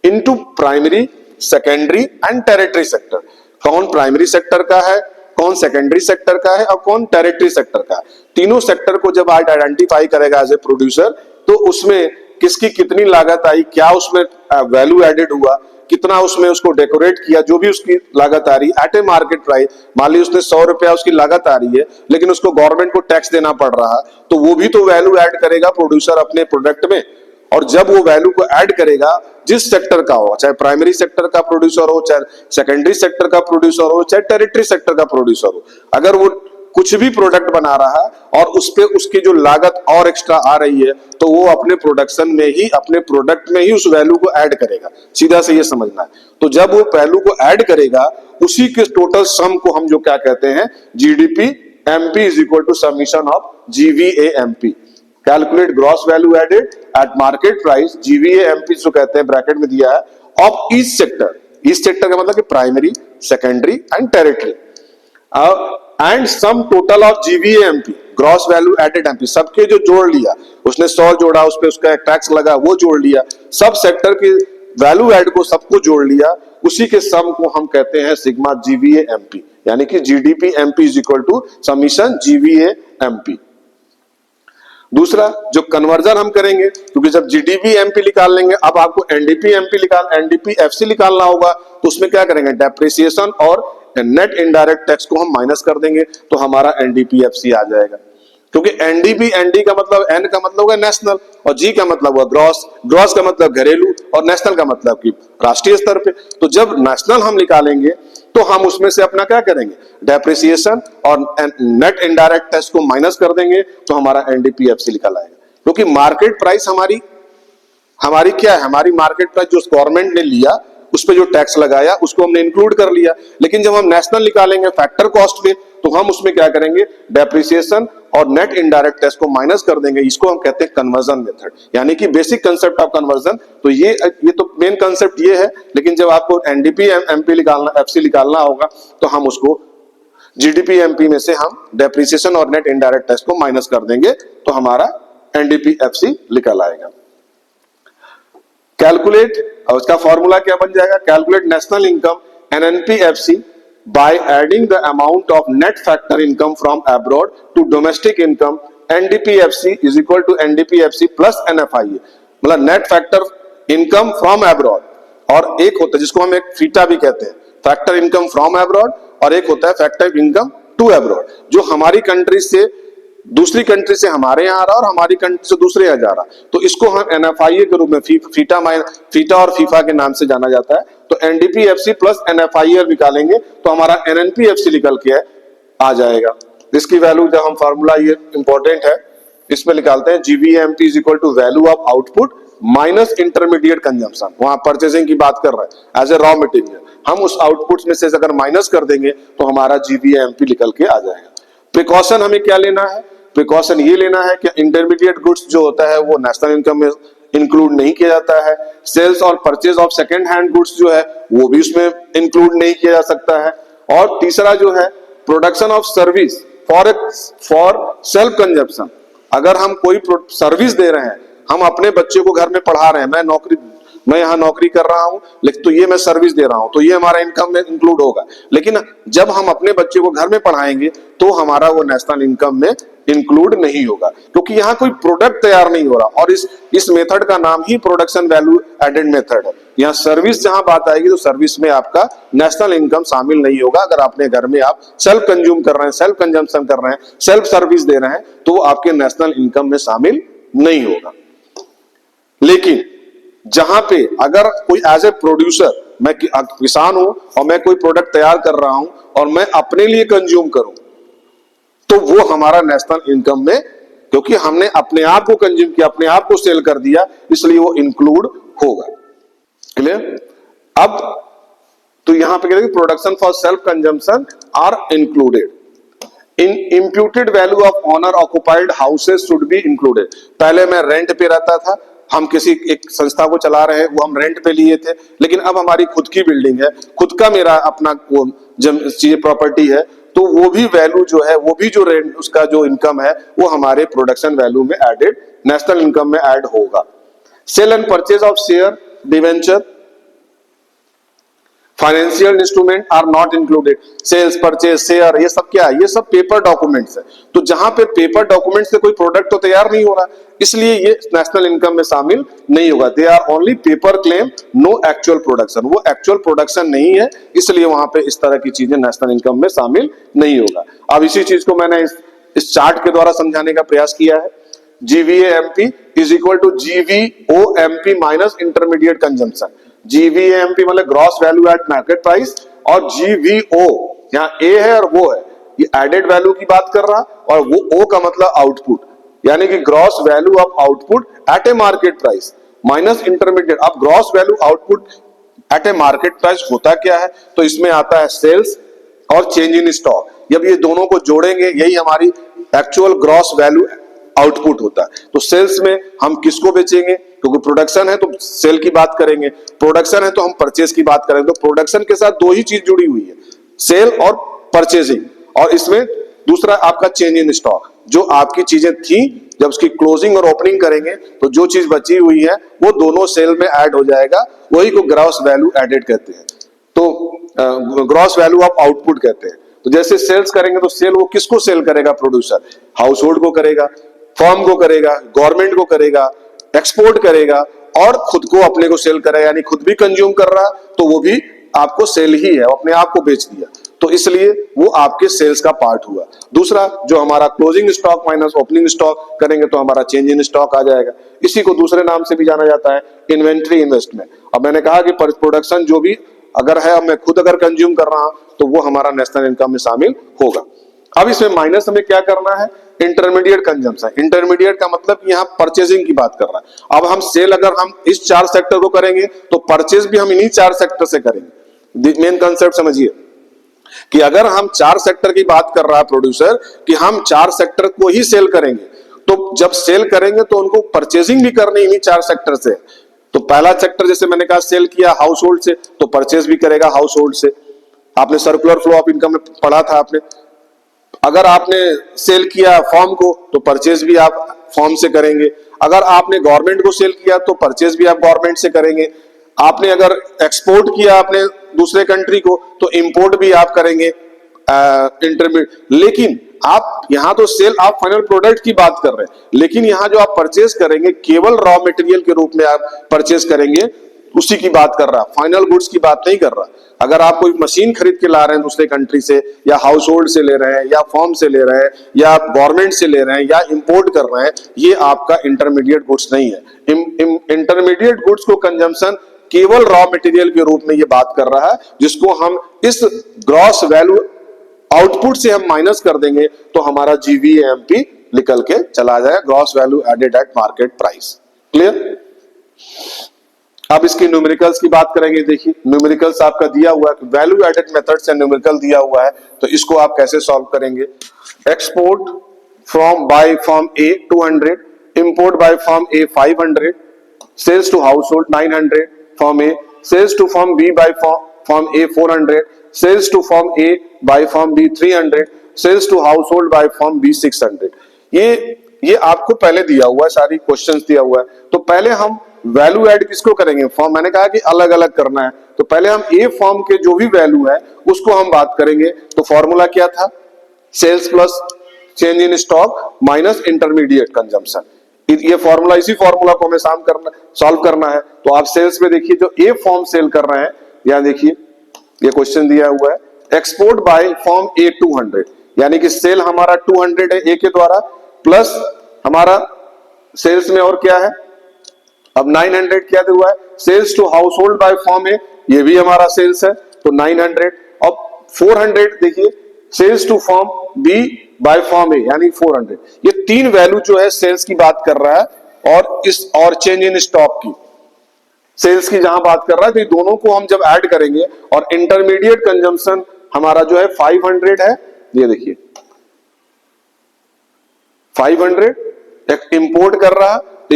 into primary, secondary and territory sector. कौन प्राइमरी सेक्टर का है, कौन सेकेंडरी सेक्टर का है और कौन टेरिटरी सेक्टर का है। तीनों सेक्टर को जब आइडेंटिफाई करेगा एज ए प्रोड्यूसर, तो उसमें किसकी कितनी लागत आई, क्या उसमें वैल्यू एडेड हुआ, कितना उसमें उसको डेकोरेट किया, जो भी उसकी लागत आ रही एट ए मार्केट प्राइस। मान ली उसने 100 रुपया उसकी लागत आ रही है, लेकिन उसको गवर्नमेंट को टैक्स देना पड़ रहा है, तो वो भी तो वैल्यू ऐड करेगा प्रोड्यूसर अपने प्रोडक्ट में। और जब वो वैल्यू को ऐड करेगा, जिस सेक्टर का हो, चाहे प्राइमरी सेक्टर का प्रोड्यूसर हो, चाहे सेकेंडरी सेक्टर का प्रोड्यूसर हो, चाहे टेरिटरी सेक्टर का प्रोड्यूसर हो, अगर वो कुछ भी प्रोडक्ट बना रहा है और उस पे उसकी जो लागत और एक्स्ट्रा आ रही है, तो वो अपने प्रोडक्शन में ही, अपने प्रोडक्ट में ही उस वैल्यू को ऐड करेगा। सीधा से ये समझना है। तो जब वो वैल्यू को ऐड करेगा, उसी के टोटल सम को हम जो क्या कहते हैं, GDP MP is equal to summation of GVAMP। Calculate gross value added at market price, GVAMP जो कहते हैं ब्रैकेट में दिया है, of each sector. Each sector का मतलब कि primary, secondary and territory, and sum total of GVAMP gross value added MP। सबके जो जोड़ लिया, उसने 100 जोड़ा, उस पे उसका टैक्स लगा, वो जोड़ लिया, सब सेक्टर के वैल्यू एड को सबको जोड़ लिया, उसी के सम को हम कहते हैं सिग्मा GVAMP, यानी कि GDP MP is equal to summation GVAMP। दूसरा जो कन्वर्जन हम करेंगे, क्योंकि जब GDP MP निकाल लेंगे, अब आपको NDP FC निकालना होगा, तो उसमें क्या करेंगे, डेप्रिसिएशन और नेट इनडायरेक्ट टैक्स को हम माइनस कर देंगे, तो हमारा NDP FC आ जाएगा। क्योंकि ND का मतलब, N का मतलब होगा नेशनल और G का मतलब हुआ ग्रॉस, ग्रॉस का मतलब घरेलू और नेशनल का मतलब कि राष्ट्रीय स्तर पे। तो जब नेशनल हम निकालेंगे, तो हम उसमें से अपना क्या करेंगे, डेप्रिसिएशन और नेट इनडायरेक्ट टैक्स को माइनस कर देंगे, तो हमारा NDP FC निकल आएगा। क्योंकि मार्केट प्राइस हमारी क्या है, हमारी मार्केट प्राइस जो गवर्नमेंट ने लिया, उस पे जो टैक्स लगाया उसको हमने इंक्लूड कर लिया। लेकिन जब हम नेशनल निकालेंगे फैक्टर कॉस्ट पे, तो हम उसमें क्या करेंगे, डेप्रिसिएशन और नेट इनडायरेक्ट टैक्स को माइनस कर देंगे, इसको हम कहते हैं कन्वर्जन मेथड, यानी कि बेसिक कंसेप्ट ऑफ कन्वर्जन। तो ये तो मेन कंसेप्ट ये है, लेकिन जब आपको एनडीपी एमपी निकालना, एफसी निकालना होगा, तो हम उसको जीडीपी एमपी में से हम डेप्रिसिएशन और नेट इनडायरेक्ट टैक्स को माइनस कर देंगे, तो हमारा एनडीपी एफसी निकल आएगा। कैलकुलेट, और उसका फॉर्मूला क्या बन जाएगा, calculate national income NNP FC by adding the amount of net factor income from abroad to domestic income, NDP FC is equal to NDP FC plus NFIA, मतलब net factor income from abroad, और एक होता है जिसको हम एक FITA भी कहते हैं, फैक्टर इनकम फ्रॉम अब्रॉड, और एक होता है फैक्टर इनकम टू अब्रॉड, जो हमारी कंट्री से दूसरी कंट्री से हमारे यहाँ आ रहा और हमारी कंट्री से दूसरे यहाँ जा रहा, तो इसको हम एनएफआईए के रूप में फीटा और फीफा के नाम से जाना जाता है। तो एनडीपीएफसी प्लस एनएफआईए निकालेंगे तो हमारा एनएनपीएफसी निकल के आ जाएगा। इसकी वैल्यू जब हम फार्मूला, ये इंपॉर्टेंट है, इसमें निकालते हैं, GVMP is equal to value of output minus intermediate consumption, वहां परचेसिंग की बात कर रहे हैं एज ए रॉ मटेरियल, हम उस आउटपुट में से अगर माइनस कर देंगे तो हमारा जीवीएमपी निकल के आ जाएगा। प्रिकॉशन हमें क्या लेना है, प्रिकॉशन ये लेना है कि इंटरमीडिएट गुड्स जो होता है वो नेशनल इनकम में इंक्लूड नहीं किया जाता है, सेल्स और purchase of second hand goods जो है वो भी उसमें इंक्लूड नहीं किया जा सकता है, और तीसरा जो है production of service for self consumption, अगर हम कोई सर्विस दे रहे हैं, हम अपने बच्चे को घर में पढ़ा रहे हैं, मैं यहाँ नौकरी कर रहा हूं, लेकिन तो ये मैं सर्विस दे रहा हूं, तो ये हमारा इनकम में इंक्लूड होगा, लेकिन जब हम अपने बच्चे को घर में पढ़ाएंगे तो हमारा वो नेशनल इनकम में इंक्लूड नहीं होगा, क्योंकि यहाँ कोई प्रोडक्ट तैयार नहीं हो रहा, और इस मेथड का नाम ही प्रोडक्शन वैल्यू एडेड मेथड है। यहाँ सर्विस जहां बात आएगी तो सर्विस में आपका नेशनल इनकम शामिल नहीं होगा। अगर अपने घर में आप सेल्फ कंज्यूम कर रहे हैं, सेल्फ कंजम्पशन कर रहे हैं, सेल्फ सर्विस दे रहे हैं, तो आपके नेशनल इनकम में शामिल नहीं होगा। लेकिन जहां पे अगर कोई एज ए प्रोड्यूसर, मैं किसान हूं और मैं कोई प्रोडक्ट तैयार कर रहा हूं और मैं अपने लिए कंज्यूम करूं, तो वो हमारा नेशनल इनकम में, क्योंकि हमने अपने आप को कंज्यूम किया, अपने आप को सेल कर दिया, इसलिए वो इंक्लूड होगा। क्लियर? अब तो यहां पे कहते हैं production for self consumption are included in imputed value of owner occupied houses should be included. पहले मैं रेंट पे रहता था, हम किसी एक संस्था को चला रहे हैं, वो हम रेंट पे लिए थे, लेकिन अब हमारी खुद की बिल्डिंग है, खुद का मेरा अपना चीज प्रॉपर्टी है, तो वो भी वैल्यू जो है, वो भी जो रेंट, उसका जो इनकम है, वो हमारे प्रोडक्शन वैल्यू में एडेड, नेशनल इनकम में ऐड होगा। Sale and purchase of share, debenture, financial instrument are not included. Sales, purchase, share, ये सब क्या है, ये सब पेपर डॉक्यूमेंट्स है। तो जहां पे पेपर डॉक्यूमेंट से कोई प्रोडक्ट तो तैयार नहीं हो रहा, इसलिए ये नेशनल इनकम में शामिल नहीं होगा। They are only paper claim, no actual production, वो एक्चुअल प्रोडक्शन नहीं है, इसलिए वहां पे इस तरह की चीजें नेशनल इनकम में शामिल नहीं होगा। अब इसी चीज को मैंने इस चार्ट के द्वारा समझाने का प्रयास किया है। GVMP is equal to GVOMP minus intermediate consumption. GVMP मतलब gross value at market price, और जीवीओ यहाँ ए है और वो है, ये एडेड वैल्यू की बात कर रहा, और वो ओ का मतलब आउटपुट, यानी कि gross value of output at a market price minus intermediate. अब gross value output at a market price होता क्या है, तो इसमें आता है सेल्स और चेंज इन स्टॉक। जब ये दोनों को जोड़ेंगे, यही हमारी एक्चुअल ग्रॉस वैल्यू आउटपुट होता है। तो सेल्स में हम किसको बेचेंगे, क्योंकि प्रोडक्शन है तो सेल की बात करेंगे, प्रोडक्शन है तो हम परचेज की बात करेंगे। तो प्रोडक्शन के साथ दो ही चीज जुड़ी हुई है, सेल और परचेजिंग, और इसमें दूसरा आपका चेंज इन स्टॉक। जो आपकी चीजें थी, जब उसकी क्लोजिंग और ओपनिंग करेंगे तो जो चीज बची हुई है वो दोनों सेल में ऐड हो जाएगा, वही को ग्रॉस वैल्यू एडेड कहते हैं। तो ग्रॉस वैल्यू ऑफ आउटपुट कहते हैं। तो जैसे सेल्स करेंगे तो सेल वो किसको सेल करेगा, प्रोड्यूसर हाउस होल्ड को करेगा, फर्म को करेगा, गवर्नमेंट को करेगा, एक्सपोर्ट करेगा, और खुद को अपने को सेल करेगा, यानी खुद भी कंज्यूम कर रहा तो वो भी आपको सेल ही है, अपने आप को बेच दिया, तो इसलिए वो आपके सेल्स का पार्ट हुआ। दूसरा जो हमारा closing stock minus opening stock करेंगे तो हमारा चेंज इन स्टॉक आ जाएगा। इसी को दूसरे नाम से भी जाना जाता है इन्वेंट्री इन्वेस्टमेंट। अब मैंने कहा कि प्रोडक्शन जो भी अगर है, मैं खुद अगर कंज्यूम कर रहा हूं तो वो हमारा नेशनल इनकम में शामिल होगा। अब इसमें माइनस हमें क्या करना है, इंटरमीडिएट कंजम्पशन। इंटरमीडिएट का मतलब कि यहाँ परचेजिंग की बात कर रहा है। अब हम सेल अगर हम इस 4 सेक्टर को करेंगे तो परचेज भी हम इन्हीं 4 सेक्टर से करेंगे। मेन कंसेप्ट समझिए, कि अगर हम 4 सेक्टर की बात कर रहा है प्रोड्यूसर कि हम 4 सेक्टर को ही सेल करेंगे, तो जब सेल करेंगे तो उनको परचेजिंग भी करनी इन्हीं 4 सेक्टर से। तो पहला सेक्टर जैसे मैंने कहा सेल किया हाउस होल्ड से, तो परचेज भी करेगा हाउस होल्ड से। आपने सर्कुलर फ्लो ऑफ इनकम में पढ़ा था आपने। अगर आपने सेल किया फॉर्म को तो परचेज भी आप फॉर्म से करेंगे। अगर आपने गवर्नमेंट को सेल किया तो परचेज भी आप गवर्नमेंट से करेंगे। आपने अगर एक्सपोर्ट किया आपने दूसरे कंट्री को तो इंपोर्ट भी आप करेंगे इंटरमीडिएट। लेकिन आप यहां तो सेल आप फाइनल प्रोडक्ट की बात कर रहे हैं, लेकिन यहां जो आप परचेज करेंगे केवल रॉ मटेरियल के रूप में आप परचेज करेंगे, उसी की बात कर रहा, फाइनल गुड्स की बात नहीं कर रहा। अगर आप कोई मशीन खरीद के ला रहे हैं दूसरे कंट्री से, या हाउस होल्ड से ले रहे हैं, या फॉर्म से ले रहे हैं, या गवर्नमेंट से ले रहे हैं, या इंपोर्ट कर रहे हैं, ये आपका इंटरमीडिएट गुड्स नहीं है। इंटरमीडिएट गुड्स को कंजम्पशन केवल रॉ मटेरियल के रूप में ये बात कर रहा है, जिसको हम इस ग्रॉस वैल्यू आउटपुट से हम माइनस कर देंगे तो हमारा जीवीएमपी निकल के चला जाएगा, gross value added at market price. Clear? अब इसकी न्यूमेरिकल्स की बात करेंगे। देखिए न्यूमेरिकल्स आपका दिया हुआ है, वैल्यू एडेड मेथड से न्यूमेरिकल दिया हुआ है, तो इसको आप कैसे सॉल्व करेंगे। Export from by form A 200, import by form A 500, sales to household 900 firm A, sales to form B by form A 400, sales to firm A by form B 300, sales to household by form B 600। ये आपको पहले दिया हुआ है, सारी questions दिया हुआ है। तो पहले हम वैल्यू ऐड किसको करेंगे, फॉर्म मैंने कहा कि अलग अलग करना है, तो पहले हम ए फॉर्म के जो भी वैल्यू है उसको हम बात करेंगे। तो फॉर्मूला क्या था, sales plus change in stock minus intermediate consumption. ये फॉर्मूला, इसी फॉर्मूला को हमें सॉल्व करना है। तो आप सेल्स में देखिए जो ए फॉर्म सेल कर रहे हैं, यहां देखिए ये क्वेश्चन दिया हुआ है, एक्सपोर्ट बाय फॉर्म ए 200, यानी कि सेल हमारा 200 है ए के द्वारा, प्लस हमारा सेल्स में और क्या है, अब 900 क्या हुआ है, sales to household by form A, ये भी हमारा सेल्स है तो 900, और 400 देखिए sales to form B by form A यानी 400। ये तीन वैल्यू जो है सेल्स की बात कर रहा है, और चेंज इन स्टॉक की, सेल्स की जहां बात कर रहा है, तो ये दोनों को हम जब ऐड करेंगे, और इंटरमीडिएट कंजम्पशन हमारा जो है 500 है, ये देखिए 500 इंपोर्ट कर रहा है, तो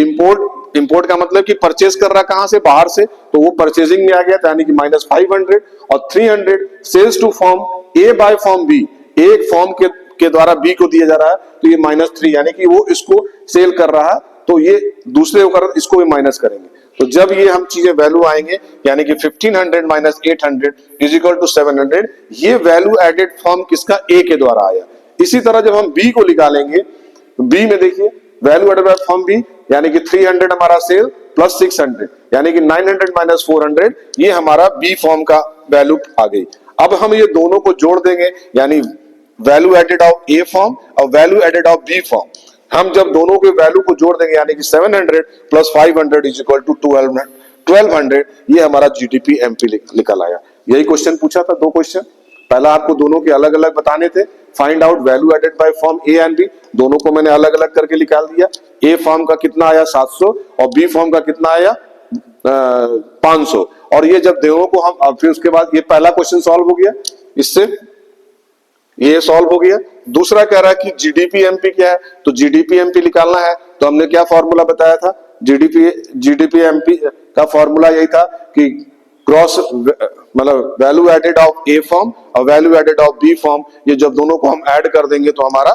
इंपोर्ट का मतलब कि परचेज कर रहा कहां से, बाहर से, तो वो परचेजिंग में आ गया, यानी कि -500, और 300 sales to firm A by form B, एक फॉर्म के द्वारा बी को दिया जा रहा है, तो ये -3 यानी कि वो इसको सेल कर रहा है, तो ये दूसरे को इसको भी माइनस करेंगे। तो जब ये हम चीजें वैल्यू आएंगे, यानी कि 1500 माइनस 800 इज इक्वल टू 700, ये वैल्यू एडेड फॉर्म किसका, ए के द्वारा आया। इसी तरह जब हम बी को निकालेंगे, तो बी में देखिए value added by form B, यानी कि 300 हमारा सेल प्लस 600, यानी कि 900 माइनस 400, ये हमारा बी फॉर्म का वैल्यू आ गई। अब हम ये दोनों को जोड़ देंगे, यानी value added of A form और value added of B form, हम जब दोनों के वैल्यू को जोड़ देंगे, यानी कि 700 प्लस 500 इज इक्वल टू 1200, ये हमारा जीडीपी एमपी निकल आया। यही क्वेश्चन पूछा था, दो क्वेश्चन, पहला आपको दोनों के अलग अलग बताने थे, find out value added by form A and B, दोनों को मैंने अलग अलग करके निकाल दिया। ए फॉर्म का कितना आया 700, और बी फॉर्म का कितना आया 500, और ये जब दोनों को हम, अब फिर उसके बाद ये पहला क्वेश्चन सॉल्व हो गया, इससे ये सॉल्व हो गया। दूसरा कह रहा है कि जीडीपी एमपी क्या है, तो जीडीपी एमपी निकालना है, तो हमने क्या फॉर्मूला बताया था, जीडीपी एमपी का फॉर्मूला यही था कि ग्रॉस मतलब value added of A form और value added of B form, ये जब दोनों को हम ऐड कर देंगे तो हमारा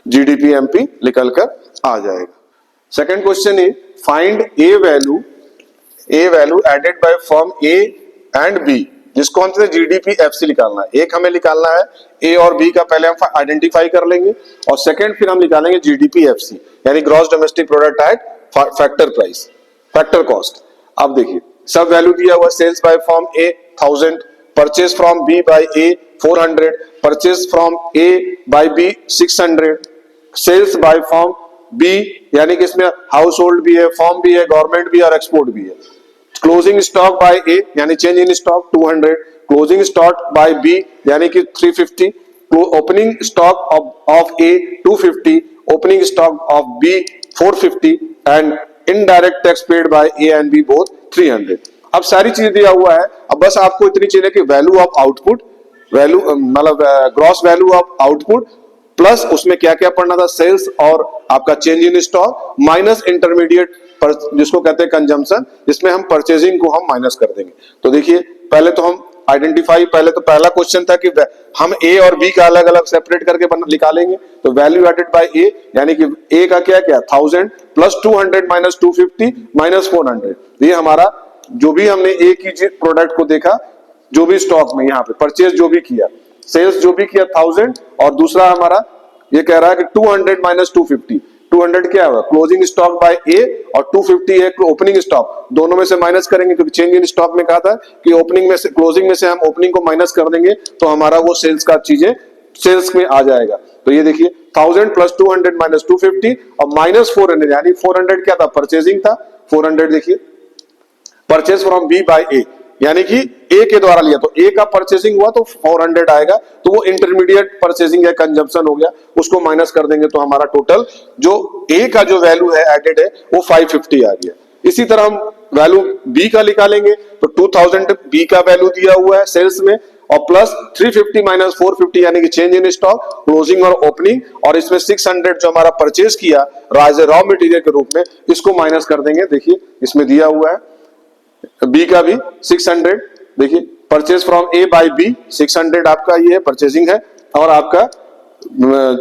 जीडीपी एमपी निकल कर आ जाएगा। सेकंड क्वेश्चन है find a value added by form A and B, जिसको हम जीडीपी एफसी निकालना है। एक हमें निकालना है ए और बी का, पहले हम आइडेंटिफाई कर लेंगे, और सेकंड फिर हम निकालेंगे जीडीपी एफसी, यानी gross domestic product at factor price, factor cost. अब देखिए सब वैल्यू दिया हुआ, sales by form A 1000, purchase from B by A 400, purchase from A by B 600, sales by form B, यानी कि इसमें हाउस होल्ड भी है, फॉर्म भी है, गवर्नमेंट भी है और एक्सपोर्ट भी है। क्लोजिंग स्टॉक बाय ए यानी change in stock 200, closing stock by B यानी कि 350, opening stock of A 250, opening stock of B 450, and indirect tax paid by A and B both 300। अब सारी चीज दिया हुआ है, अब बस आपको इतनी चाहिए कि वैल्यू ऑफ आउटपुट वैल्यू मतलब gross value of output plus उसमें क्या क्या पढ़ना था, सेल्स और आपका change in stock minus intermediate जिसको कहते हैं कंजम्पशन, जिसमें हम परचेजिंग को हम माइनस कर देंगे। तो देखिए पहले तो हम आइडेंटिफाई, पहले तो पहला क्वेश्चन था कि हम ए और बी का अलग अलग सेपरेट करके निकालेंगे। तो वैल्यू एडेड बाय ए यानी कि ए का क्या क्या 1000 प्लस 200 माइनस 250 माइनस 400, ये हमारा जो भी हमने ए की प्रोडक्ट को देखा, जो भी स्टॉक में यहाँ पे परचेज जो भी किया, सेल्स जो भी किया 1000, और दूसरा हमारा ये कह रहा है कि 200 माइनस 250, 200 क्या है क्लोजिंग स्टॉक बाय ए और 250 है ओपनिंग स्टॉक, दोनों में से माइनस करेंगे क्योंकि चेंज इन स्टॉक में कहा था कि ओपनिंग में से क्लोजिंग में से हम ओपनिंग को माइनस कर देंगे तो हमारा वो सेल्स का चीजें सेल्स में आ जाएगा। तो ये देखिए 1000 प्लस 200 माइनस 250 और माइनस 400 यानी 400 क्या था परचेजिंग था, 400 देखिए purchase from B by A यानी कि ए के द्वारा लिया, तो ए का परचेसिंग हुआ तो 400 आएगा, तो वो इंटरमीडिएट परचेसिंग या कंजम्पशन हो गया, उसको माइनस कर देंगे तो हमारा टोटल जो ए का जो वैल्यू है एडेड है वो 550 आ गया। इसी तरह हम वैल्यू बी का निकालेंगे तो 2000 बी का वैल्यू दिया हुआ है सेल्स में और प्लस 350 माइनस 450 यानी कि चेंज इन स्टॉक क्लोजिंग और ओपनिंग, और इसमें 600 जो हमारा परचेज किया एज ए रॉ मटेरियल के रूप में, इसको माइनस कर देंगे। देखिए इसमें दिया हुआ है बी का भी 600, देखिए purchase from A by B 600 आपका ये परचेजिंग है, और आपका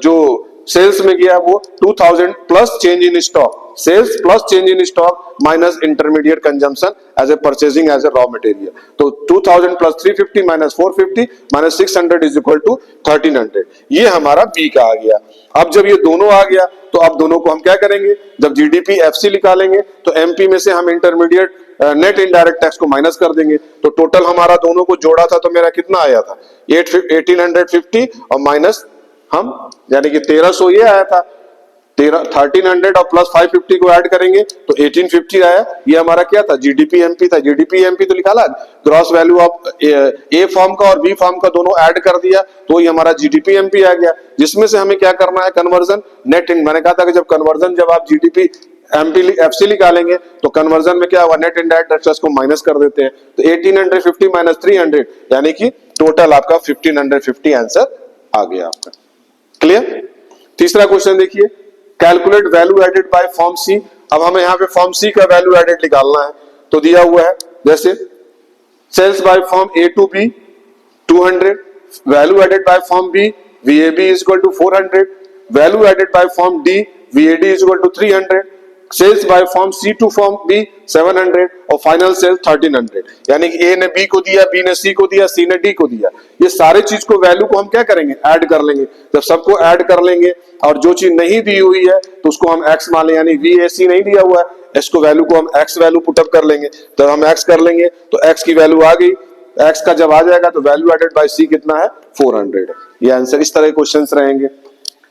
जो सेल्स में गया वो 2000 plus change in stock, sales plus change in stock minus intermediate consumption as a purchasing as a raw material, तो 2000 plus 350 minus 450 minus 600 is equal to 1300, ये हमारा बी का आ गया। अब जब ये दोनों आ गया तो अब दोनों को हम क्या करेंगे, जब जीडीपी एफसी निकालेंगे तो एमपी में से हम इंटरमीडिएट नेट इनडायरेक्ट टैक्स को माइनस कर देंगे, तो टोटल हमारा दोनों को जोड़ा था तो मेरा कितना आया था 1850 और माइनस हम यानी कि 1300 ये आया था, 1300 और प्लस 550 को ऐड करेंगे तो 1850 आया। ये हमारा क्या था जीडीपी एमपी था, जीडीपी एमपी तो निकाला, gross value of A form का और बी फॉर्म का दोनों ऐड कर दिया तो ये हमारा जीडीपी एमपी आ गया, जिसमें से हमें क्या करना है कन्वर्जन नेट इन, मैंने कहा था कि जब कन्वर्जन जब आप जीडीपी एमपी एफसी निकालेंगे तो कन्वर्जन में क्या हुआ नेट इनडायरेक्ट टैक्सेस को माइनस कर देते हैं, तो 1850 माइनस 300 यानी कि टोटल आपका 1550 आंसर आ गया आपका। क्लियर। तीसरा क्वेश्चन देखिए, calculate value added by form C. अब हमें यहाँ पे फॉर्म सी का वैल्यू एडेड निकालना है, तो दिया हुआ है जैसे sales by form A to B 200, value added by form B VAB is equal to 400, value added by form D VAD is equal to 300, sales by form C to form B 700 और final sales 1300, यानी कि ए ने B को दिया, B ने सी को दिया, सी ने डी को दिया। ये सारे चीज को वैल्यू को हम क्या करेंगे ऐड कर लेंगे, जब सबको ऐड कर लेंगे और जो चीज नहीं दी हुई है तो उसको हम एक्स मान लें, यानी वी ए सी नहीं दिया हुआ है, इसको वैल्यू को हम एक्स वैल्यू पुटअप कर लेंगे, जब हम एक्स कर लेंगे तो एक्स की वैल्यू आ गई, एक्स का जब आ जाएगा तो वैल्यू एडेड बाय सी कितना है 400। ये आंसर इस तरह के क्वेश्चंस रहेंगे।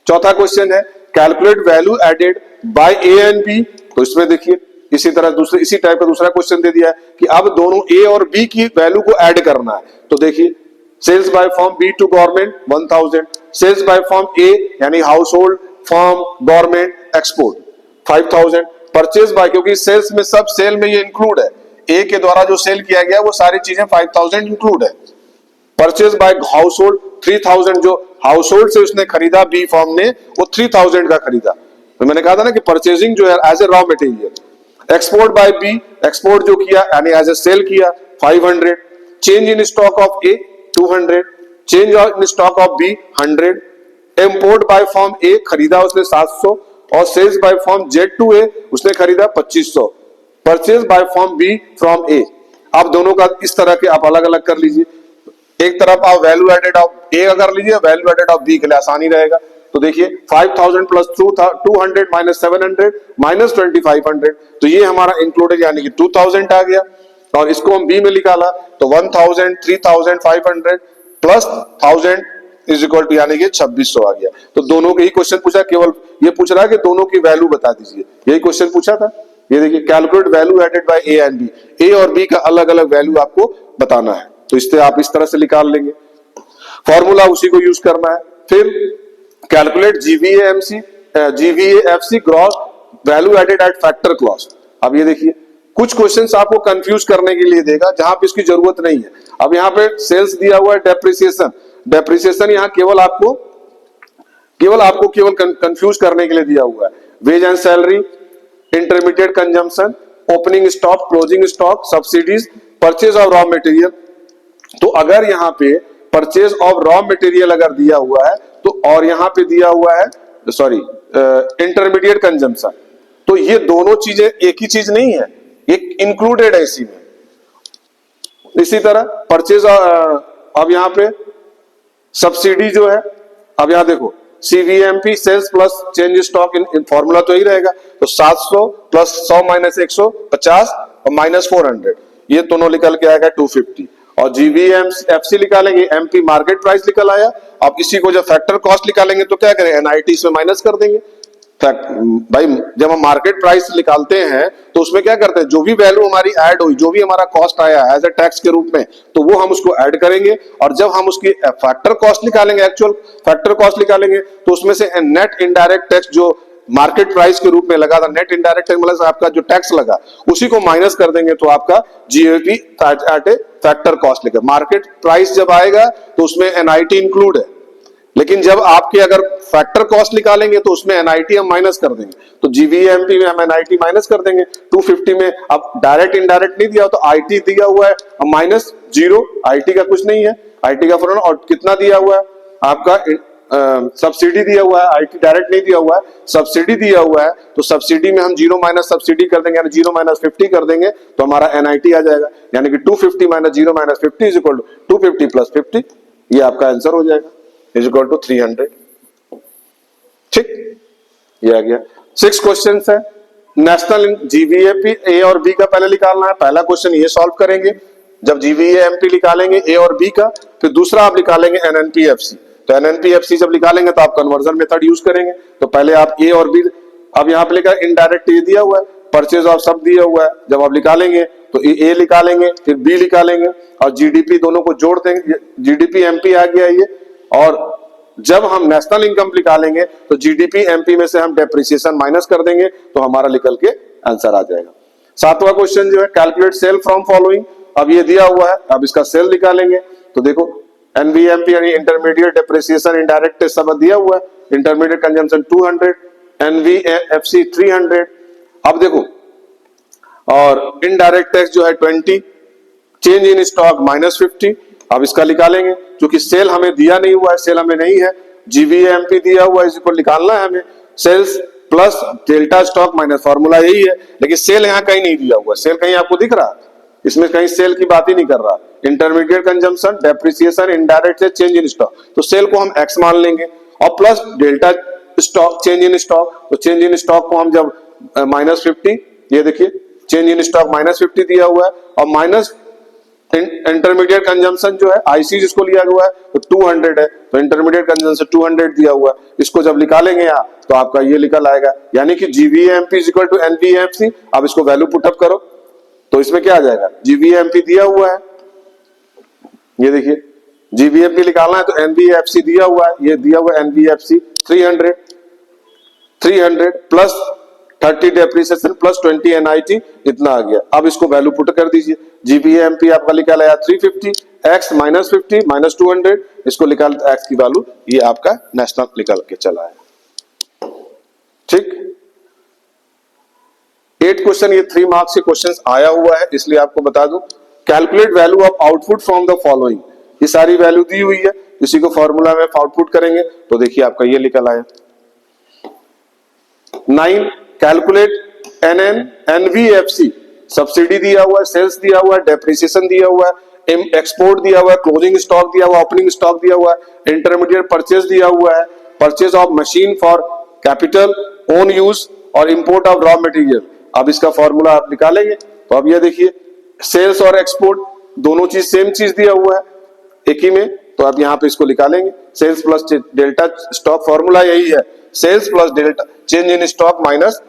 चौथा क्वेश्चन है calculate value added by A and B, तो इसमें देखिए इसी तरह दूसरे इसी टाइप का दूसरा क्वेश्चन दे दिया है कि अब दोनों ए और बी की वैल्यू को ऐड करना है, तो देखिए sales by form B to government 1000, sales by form A यानी household form government export 5000, purchase by, क्योंकि सेल्स में सब सेल में ये इंक्लूड है, ए के द्वारा जो सेल किया गया वो सारी चीजें 5000 इंक्लूड है, परचेज बाय हाउस होल्ड 3000, जो हाउस होल्ड से उसने खरीदा बी फॉर्म ने वो 3000 का खरीदा, तो मैंने कहा था ना कि परचेजिंग जो है as a raw material, export by B, export जो किया यानी एज ए सेल किया 500, change in stock of A 200, change in stock of B 100, import by form A खरीदा उसने 700 और sales by form Z to A उसने खरीदा 2500, purchase by form B from A. आप दोनों का इस तरह के आप अलग अलग कर लीजिए, एक तरफ आप वैल्यू एडेड ऑफ ए कर लीजिए, वैल्यू एडेड ऑफ बी के लिए आसानी रहेगा, तो देखिए 5000 प्लस 200 माइनस 700 माइनस 2500, तो ये हमारा इंक्लूडेड यानी कि 2000 आ गया, और इसको हम बी में निकाला तो 1000 3500 प्लस 1000 इज इक्वल टू यानी कि 2600 आ गया। तो दोनों के ही क्वेश्चन पूछा, केवल ये पूछ रहा है कि दोनों की वैल्यू बता दीजिए, यही क्वेश्चन पूछा था। ये देखिए calculate value added by A and B, A और बी का अलग अलग वैल्यू आपको बताना है, तो इससे आप इस तरह से निकाल लेंगे, फॉर्मूला उसी को यूज करना है। फिर calculate GVAMC GVAFC gross value added at factor clause. अब ये देखिए कुछ क्वेश्चंस आपको कंफ्यूज करने के लिए देगा जहां पे इसकी जरूरत नहीं है। अब यहाँ पे सेल्स दिया हुआ है डेप्रिसिएशन, डेप्रिसिएशन यहाँ केवल आपको कंफ्यूज करने के लिए दिया हुआ है। Wage and salary, intermediate consumption, opening stock, closing stock, subsidies, purchase of raw material. तो अगर यहाँ पे परचेज ऑफ रॉ मटेरियल अगर दिया हुआ है तो, और यहाँ पे दिया हुआ है इंटरमीडिएट कंजम्पशन, तो ये दोनों चीजें एक ही चीज नहीं है, एक इंक्लूडेड है इसी में। इसी तरह परचेज, अब यहाँ पे सब्सिडी जो है, अब यहाँ देखो CVMP sales plus change stock in formula तो यही रहेगा, तो 700 प्लस 100 माइनस 150 और माइनस 400, ये दोनों निकल के आएगा 250। और जीवीएमएफसी निकालेंगे, एमपी मार्केट प्राइस निकल आया। अब इसी को जब फैक्टर कॉस्ट निकालेंगे तो क्या करें, एनआईटी इसमें माइनस कर देंगे। भाई जब हम मार्केट प्राइस निकालते हैं तो उसमें क्या करते हैं, जो भी वैल्यू हमारी ऐड हुई, जो भी हमारा कॉस्ट आया एज ए टैक्स के रूप में, तो वो हम उसको ऐड करेंगे। और जब हम उसकी फैक्टर कॉस्ट निकालेंगे, एक्चुअल फैक्टर कॉस्ट निकालेंगे, तो उसमें से नेट इनडायरेक्ट टैक्स जो मार्केट प्राइस के रूप में लगा था, नेट इनडायरेक्ट टैक्स मतलब आपका जो टैक्स लगा, उसी को माइनस कर देंगे तो आपका जीएपी एट ए फैक्टर कॉस्ट लिखा। मार्केट प्राइस जब आएगा तो उसमें एनआईटी इंक्लूड है, लेकिन जब आपके अगर फैक्टर कॉस्ट निकालेंगे तो उसमें एनआईटी हम माइनस कर देंगे। तो जीवीएमपी में हम एनआईटी माइनस कर देंगे 250 में। अब डायरेक्ट इनडायरेक्ट नहीं दिया तो आईटी दिया हुआ है, अब माइनस 0, आईटी का कुछ नहीं है, आईटी का फॉर्मूला। और कितना दिया हुआ है आपका, सब्सिडी दिया हुआ है, आईटी डायरेक्ट नहीं दिया हुआ है, सब्सिडी दिया हुआ है, तो सब्सिडी में हम 0 माइनस सब्सिडी कर देंगे, यानी 0 माइनस 50 कर देंगे तो हमारा एनआईटी आ जाएगा। यानी कि 250 minus 0 minus 50 is equal to 250 plus 50, ये आपका आंसर हो जाएगा, इज इक्वल टू 300। ठीक, ये आ गया। 6 क्वेश्चन है नेशनल जीवीएपी ए और बी का पहले निकालना है। पहला क्वेश्चन ये सॉल्व करेंगे, जब जीवीएमपी निकालेंगे ए और बी का, फिर दूसरा आप निकालेंगे एनएनपीएफसी। तो एनएनपीएफसी जब निकालेंगे तो आप कन्वर्जन मेथड यूज करेंगे। तो पहले आप ए और बी, अब यहाँ पे लिखा इनडायरेक्ट ये दिया हुआ है, परचेज ऑफ सब दिया हुआ है, जब आप निकालेंगे तो ए निकालेंगे, फिर बी निकालेंगे और जीडीपी दोनों को जोड़ देंगे, जीडीपी एमपी आ गया ये। और जब हम नेशनल इनकम निकालेंगे तो जीडीपी एमपी में से हम डेप्रिसिएशन माइनस कर देंगे तो हमारा निकल के आंसर आ जाएगा। 7वां क्वेश्चन जो है कैलकुलेट सेल फ्रॉम फॉलोइंग। अब ये दिया हुआ है, अब इसका सेल निकालेंगे। तो देखो एनवीएमपी यानी इंटरमीडिएट डेप्रिसिएशन इनडायरेक्ट सब दिया हुआ है, इंटरमीडिएट कंजम्पशन 200, एनवीएफसी 300। अब देखो और इनडायरेक्ट टैक्स जो है 20, चेंज इन स्टॉक माइनस 50। अब इसका निकालेंगे, क्योंकि सेल हमें दिया नहीं हुआ है, सेल हमें नहीं है, जीवीएमपी दिया हुआ है, इसको निकालना है हमें। Sales plus delta stock minus, formula यही है, लेकिन सेल यहाँ कहीं नहीं दिया हुआ। सेल कहीं आपको दिख रहा, इसमें कहीं सेल की बात ही नहीं कर रहा। इंटरमीडिएट कंजम्पशन, डेप्रिसिएशन, इनडायरेक्ट से चेंज इन स्टॉक, तो सेल को हम एक्स मान लेंगे और plus delta stock change in stock. तो चेंज इन स्टॉक को हम जब माइनस 50, ये देखिए चेंज इन स्टॉक माइनस 50 दिया हुआ है, और माइनस इंटरमीडिएट कंजम्पशन जो है आईसी जिसको लिया हुआ है तो 200 है, तो इंटरमीडिएट कंजम्पशन 200 दिया हुआ है, इसको जब निकालेंगे यहाँ तो आपका ये निकल आएगा, यानी कि GVMP is equal to NBFC. अब इसको वैल्यू पुटअप करो तो इसमें क्या आ जाएगा, जीवीएमपी दिया हुआ है, ये देखिए जीवीएमपी निकालना है तो एनवीएफसी दिया हुआ है, ये दिया हुआ है NBFC 300 plus 30 depreciation plus 20 NIT, इतना आ गया। अब इसको वैल्यू पुट कर दीजिए, जीवीएमपी आपका निकाला है 350, एक्स माइनस 50 माइनस 200, इसको निकाल एक्स की वैल्यू, ये आपका नेशनल निकल के चला है। ठीक, 8 क्वेश्चन, ये 3 मार्क्स के क्वेश्चन आया हुआ है, इसलिए आपको बता दूं। Calculate value of output from the following, ये सारी वैल्यू दी हुई है, इसी को फॉर्मूला में आउटपुट करेंगे तो देखिए आपका ये निकल आया। 9 कैलकुलेट एनवीएफसी, सब्सिडी दिया हुआ है, सेल्स दिया हुआ है, डेप्रिसिएशन दिया हुआ है, एक्सपोर्ट दिया हुआ है, क्लोजिंग स्टॉक दिया हुआ है, ओपनिंग स्टॉक दिया हुआ है, इंटरमीडिएट परचेज दिया हुआ है, purchase of machine for capital own use और इंपोर्ट ऑफ रॉ मटेरियल। अब इसका फॉर्मूला आप निकालेंगे तो अब ये देखिए सेल्स और एक्सपोर्ट दोनों चीज सेम चीज दिया हुआ है एक ही में, तो अब यहाँ पे इसको निकालेंगे, sales plus delta stock, formula यही है, sales plus delta change in stock minus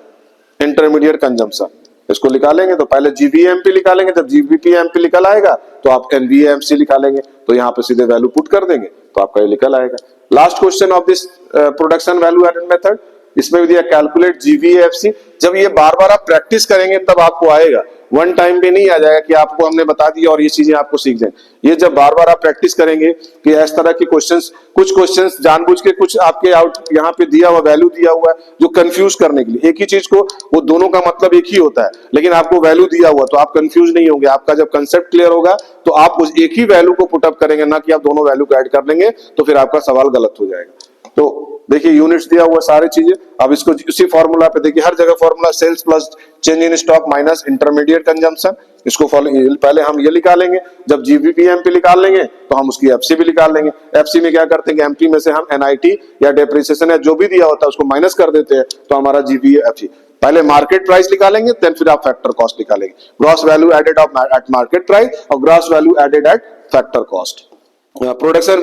intermediate consumption, इसको निकालेंगे तो पहले जीवीएमपी निकालेंगे, जब जीवीपीएमपी निकल आएगा तो आप एनवीएमसी निकालेंगे, तो यहाँ पे सीधे वैल्यू पुट कर देंगे तो आपका ये निकल आएगा। Last question of this production value added method, इसमें भी दिया कैलकुलेट जीवीएफसी। जब ये बार बार आप प्रैक्टिस करेंगे तब आपको आएगा, वन टाइम पे नहीं आ जाएगा कि आपको हमने बता दिया और ये चीजें आपको सीख जाए। ये जब बार बार आप प्रैक्टिस करेंगे कि इस तरह के क्वेश्चंस, कुछ क्वेश्चंस जानबूझ के कुछ आपके आउट यहाँ पे दिया हुआ वैल्यू दिया हुआ है जो कंफ्यूज करने के लिए, एक ही चीज को वो दोनों का मतलब एक ही होता है, लेकिन आपको वैल्यू दिया हुआ तो आप कंफ्यूज नहीं होंगे। आपका जब कंसेप्ट क्लियर होगा तो आप उस एक ही वैल्यू को पुटअप करेंगे, ना कि आप दोनों वैल्यू को ऐड कर लेंगे, तो फिर आपका सवाल गलत हो जाएगा। तो देखिए यूनिट्स दिया हुआ सारी चीजें, अब इसको उसी फॉर्मूला पे देखिए, हर जगह formula sales plus change in stock minus intermediate consumption, इसको पहले हम ये निकालेंगे, जब जीबीपीएमपी निकाल लेंगे तो हम उसकी एफसी भी निकाल लेंगे। एफसी में क्या करते हैं, एमपी में से हम एनआईटी या डेप्रिसिएशन या जो भी दिया होता है उसको माइनस कर देते हैं, तो हमारा जीबीएफसी। पहले मार्केट प्राइस निकालेंगे, देन फिर आप फैक्टर कॉस्ट निकालेंगे, gross value added of at market price और gross value added at factor cost. Production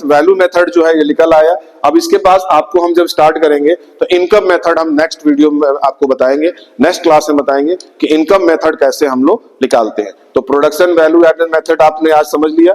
value method जो है ये निकल आया। अब इसके पास आपको हम जब स्टार्ट करेंगे तो इनकम मेथड हम नेक्स्ट वीडियो में आपको बताएंगे, नेक्स्ट क्लास में बताएंगे कि इनकम मेथड कैसे हम लोग निकालते हैं। तो प्रोडक्शन वैल्यू एडेड मेथड आपने आज समझ लिया।